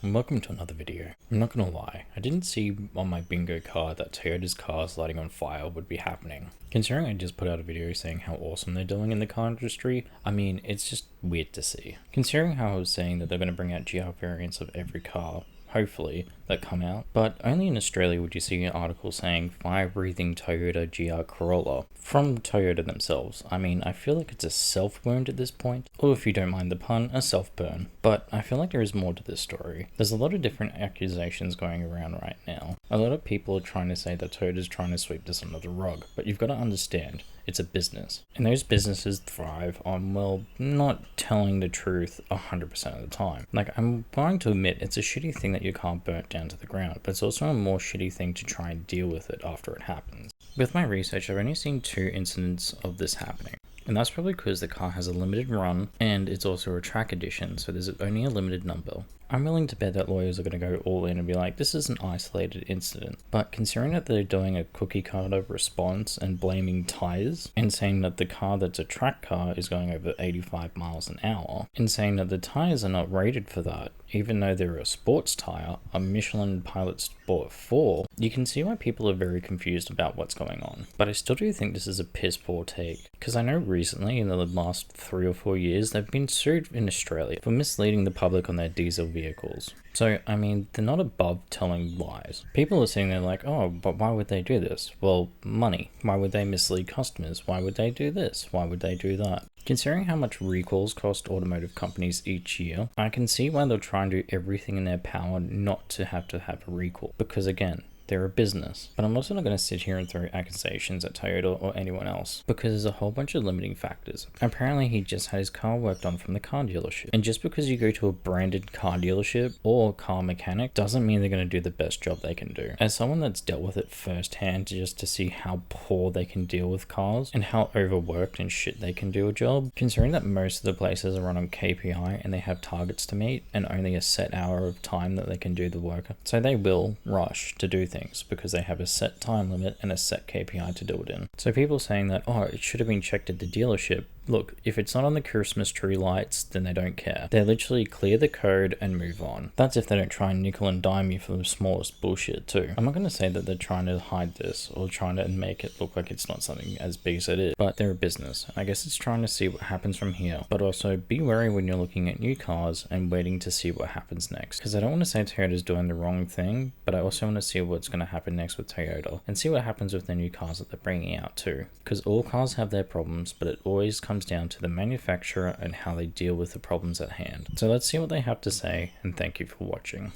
and welcome to another video. I'm not gonna lie, I didn't see on my bingo card that Toyota's cars lighting on fire would be happening. Considering I just put out a video saying how awesome they're doing in the car industry, I mean, it's just weird to see. Considering how I was saying that they're gonna bring out GR variants of every car, hopefully, that come out, but only in Australia would you see an article saying fire-breathing Toyota GR Corolla from Toyota themselves. I mean, I feel like it's a self-wound at this point, or if you don't mind the pun, a self-burn. But I feel like there is more to this story. There's a lot of different accusations going around right now. A lot of people are trying to say that Toyota's trying to sweep this under the rug, but you've got to understand, it's a business. And those businesses thrive on, well, not telling the truth 100% of the time. Like, I'm going to admit, it's a shitty thing that your car burnt down to the ground, but it's also a more shitty thing to try and deal with it after it happens. With my research, I've only seen 2 incidents of this happening. And that's probably because the car has a limited run, and it's also a track edition, so there's only a limited number. I'm willing to bet that lawyers are going to go all in and be like, this is an isolated incident. But considering that they're doing a cookie cutter response and blaming tires, and saying that the car that's a track car is going over 85 miles an hour, and saying that the tires are not rated for that, even though they're a sports tire, a Michelin Pilot Sport 4, you can see why people are very confused about what's going on. But I still do think this is a piss poor take, because I know recently, in the last 3 or 4 years, they've been sued in Australia for misleading the public on their diesel vehicles. So, I mean, they're not above telling lies. People are sitting there like, oh, but why would they do this? Well, money. Why would they mislead customers? Why would they do this? Why would they do that? Considering how much recalls cost automotive companies each year, I can see why they'll try and do everything in their power not to have a recall. Because again, they're a business. But I'm also not going to sit here and throw accusations at Toyota or anyone else, because there's a whole bunch of limiting factors. Apparently he just had his car worked on from the car dealership. And just because you go to a branded car dealership or car mechanic doesn't mean they're going to do the best job they can do. As someone that's dealt with it firsthand, just to see how poor they can deal with cars and how overworked and shit they can do a job, considering that most of the places are run on KPI and they have targets to meet and only a set hour of time that they can do the work, so they will rush to do things because they have a set time limit and a set KPI to do it in. So people saying that, oh, it should have been checked at the dealership. Look, if it's not on the Christmas tree lights, then they don't care. They literally clear the code and move on. That's if they don't try and nickel and dime you for the smallest bullshit too. I'm not going to say that they're trying to hide this or trying to make it look like it's not something as big as it is, but they're a business. I guess it's trying to see what happens from here, but also be wary when you're looking at new cars and waiting to see what happens next. Because I don't want to say Toyota's doing the wrong thing, but I also want to see what's going to happen next with Toyota and see what happens with the new cars that they're bringing out too. Because all cars have their problems, but it always comes down to the manufacturer and how they deal with the problems at hand. So let's see what they have to say, and thank you for watching.